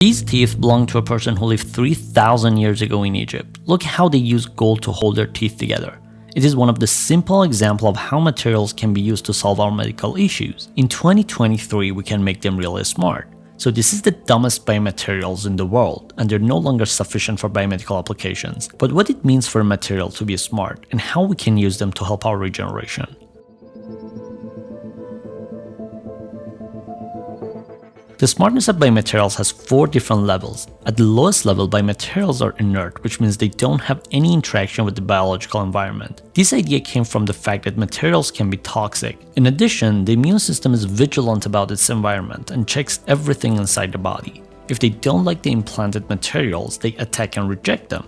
These teeth belong to a person who lived 3,000 years ago in Egypt. Look how they use gold to hold their teeth together. It is one of the simple examples of how materials can be used to solve our medical issues. In 2023, we can make them really smart. So this is the dumbest biomaterials in the world, and they're no longer sufficient for biomedical applications. But what it means for a material to be smart, and how we can use them to help our regeneration. The smartness of biomaterials has 4 different levels. At the lowest level, biomaterials are inert, which means they don't have any interaction with the biological environment. This idea came from the fact that materials can be toxic. In addition, the immune system is vigilant about its environment and checks everything inside the body. If they don't like the implanted materials, they attack and reject them.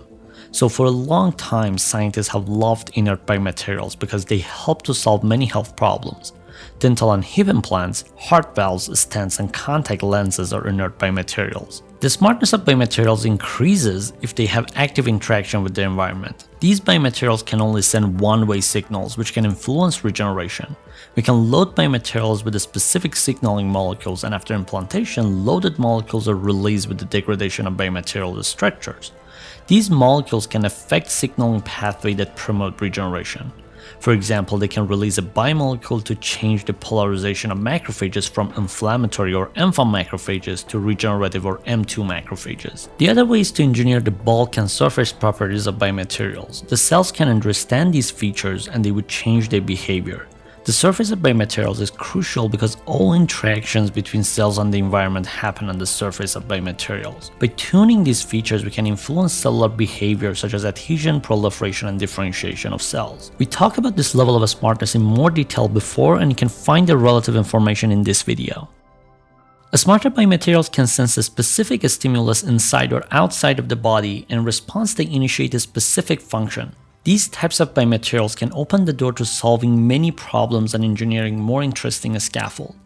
So for a long time, scientists have loved inert biomaterials because they help to solve many health problems. Dental and hip implants, heart valves, stents, and contact lenses are inert biomaterials. The smartness of biomaterials increases if they have active interaction with the environment. These biomaterials can only send one-way signals, which can influence regeneration. We can load biomaterials with the specific signaling molecules, and after implantation, loaded molecules are released with the degradation of biomaterial structures. These molecules can affect signaling pathways that promote regeneration. For example, they can release a biomolecule to change the polarization of macrophages from inflammatory or M1 macrophages to regenerative or M2 macrophages. The other way is to engineer the bulk and surface properties of biomaterials. The cells can understand these features and they would change their behavior. The surface of biomaterials is crucial because all interactions between cells and the environment happen on the surface of biomaterials. By tuning these features, we can influence cellular behavior such as adhesion, proliferation, and differentiation of cells. We talk about this level of smartness in more detail before, and you can find the relative information in this video. A smarter biomaterials can sense a specific stimulus inside or outside of the body. In response, they initiate a specific function. These types of biomaterials can open the door to solving many problems and engineering more interesting scaffold.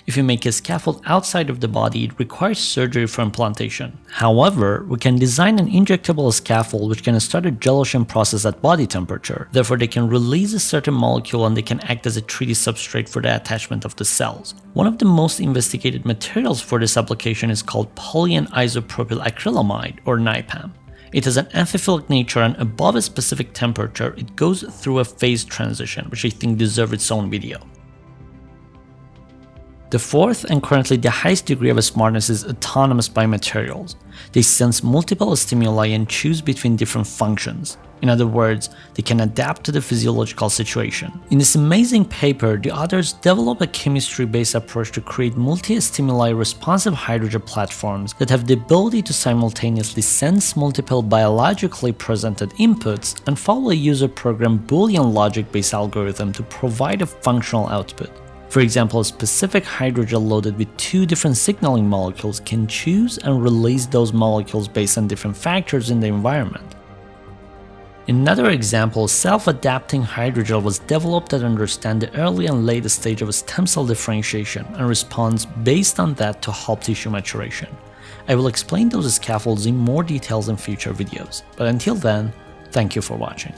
If you make a scaffold outside of the body, it requires surgery for implantation. However, we can design an injectable scaffold which can start a gelation process at body temperature. Therefore, they can release a certain molecule and they can act as a 3D substrate for the attachment of the cells. One of the most investigated materials for this application is called polyene isopropyl acrylamide, or NIPAM. It has an amphiphilic nature, and above a specific temperature, it goes through a phase transition, which I think deserves its own video. The fourth and currently the highest degree of smartness is autonomous biomaterials. They sense multiple stimuli and choose between different functions. In other words, they can adapt to the physiological situation. In this amazing paper, the authors develop a chemistry-based approach to create multi-stimuli responsive hydrogel platforms that have the ability to simultaneously sense multiple biologically presented inputs and follow a user-programmed Boolean logic-based algorithm to provide a functional output. For example, a specific hydrogel loaded with 2 different signaling molecules can choose and release those molecules based on different factors in the environment. Another example, self-adapting hydrogel was developed that understands the early and late stage of stem cell differentiation and responds based on that to help tissue maturation. I will explain those scaffolds in more details in future videos, but until then, thank you for watching.